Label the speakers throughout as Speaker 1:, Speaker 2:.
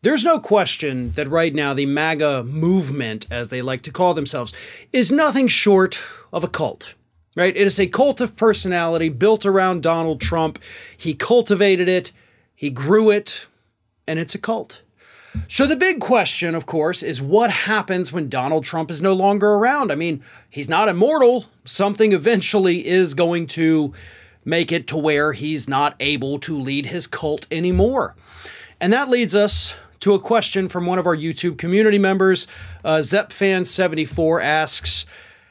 Speaker 1: There's no question that right now the MAGA movement, as they like to call themselves, is nothing short of a cult, right? It is a cult of personality built around Donald Trump. He cultivated it, he grew it, and it's a cult. So the big question, of course, is what happens when Donald Trump is no longer around? I mean, he's not immortal. Something eventually is going to make it to where he's not able to lead his cult anymore. And that leads us to a question from one of our YouTube community members. ZepFan74 asks,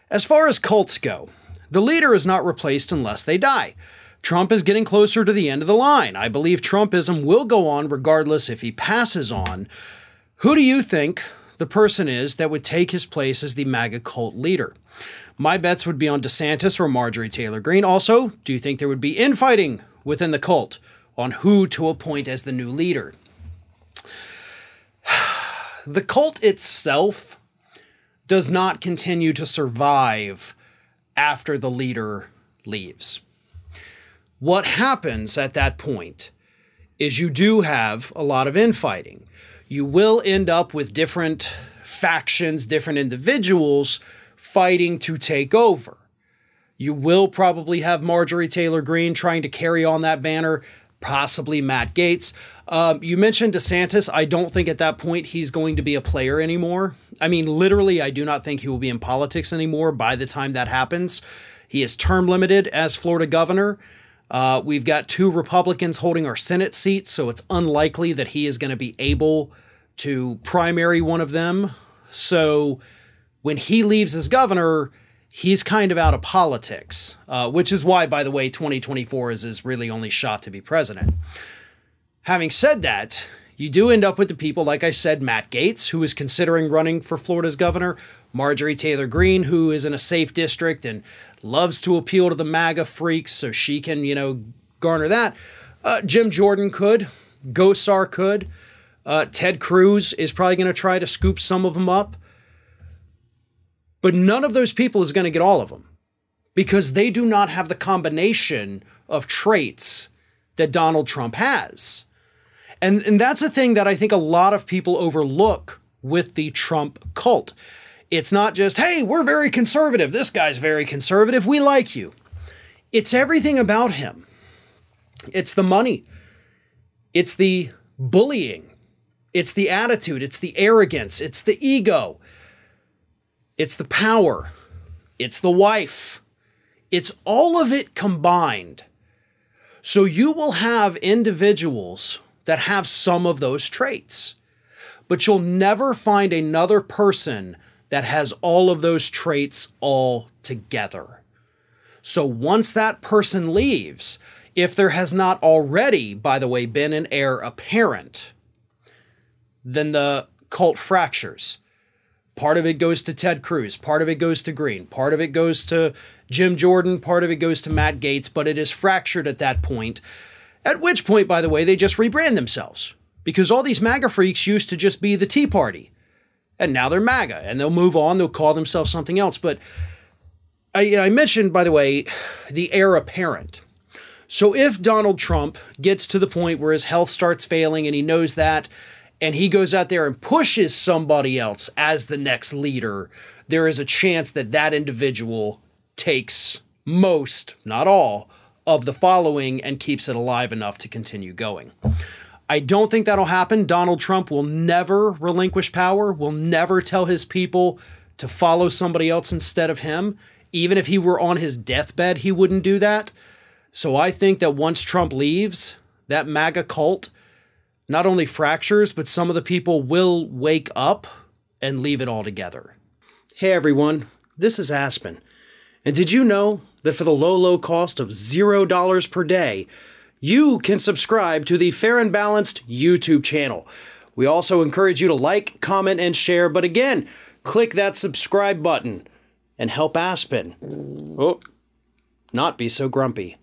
Speaker 1: as far as cults go, the leader is not replaced unless they die. Trump is getting closer to the end of the line. I believe Trumpism will go on regardless if he passes on. Who do you think the person is that would take his place as the MAGA cult leader? My bets would be on DeSantis or Marjorie Taylor Green. Also, do you think there would be infighting within the cult on who to appoint as the new leader? The cult itself does not continue to survive after the leader leaves. What happens at that point is you do have a lot of infighting. You will end up with different factions, different individuals fighting to take over. You will probably have Marjorie Taylor Green trying to carry on that banner, possibly Matt Gaetz. You mentioned DeSantis. I don't think at that point he's going to be a player anymore. I mean, literally, I do not think he will be in politics anymore by the time that happens. He is term limited as Florida governor. We've got 2 Republicans holding our Senate seats, so it's unlikely that he is going to be able to primary one of them. So when he leaves as governor, he's kind of out of politics, which is why, by the way, 2024 is his really only shot to be president. Having said that, you do end up with the people, like I said, Matt Gaetz, who is considering running for Florida's governor, Marjorie Taylor Green, who is in a safe district and loves to appeal to the MAGA freaks so she can, garner that. Jim Jordan could. Gosar could. Ted Cruz is probably going to try to scoop some of them up. But none of those people is going to get all of them because they do not have the combination of traits that Donald Trump has. And that's a thing that I think a lot of people overlook with the Trump cult. It's not just, hey, we're very conservative. This guy's very conservative. We like you. It's everything about him. It's the money. It's the bullying. It's the attitude. It's the arrogance. It's the ego. It's the power. It's the wife. It's all of it combined. So you will have individuals that have some of those traits, but you'll never find another person that has all of those traits all together. So once that person leaves, if there has not already, by the way, been an heir apparent, then the cult fractures. Part of it goes to Ted Cruz, part of it goes to Green, part of it goes to Jim Jordan, part of it goes to Matt Gaetz, but it is fractured at that point. At which point, by the way, they just rebrand themselves because all these MAGA freaks used to just be the Tea Party. And now they're MAGA, and they'll move on. They'll call themselves something else. But I mentioned, by the way, the heir apparent. So if Donald Trump gets to the point where his health starts failing and he knows that, and he goes out there and pushes somebody else as the next leader, there is a chance that that individual takes most, not all, of the following and keeps it alive enough to continue going. I don't think that'll happen. Donald Trump will never relinquish power, will never tell his people to follow somebody else instead of him. Even if he were on his deathbed, he wouldn't do that. So I think that once Trump leaves, that MAGA cult not only fractures, but some of the people will wake up and leave it all together. Hey everyone, this is Aspen. And did you know that for the low cost of $0 per day, you can subscribe to the Fair and Balanced YouTube channel. We also encourage you to like, comment, and share. But again, click that subscribe button and help Aspen not be so grumpy.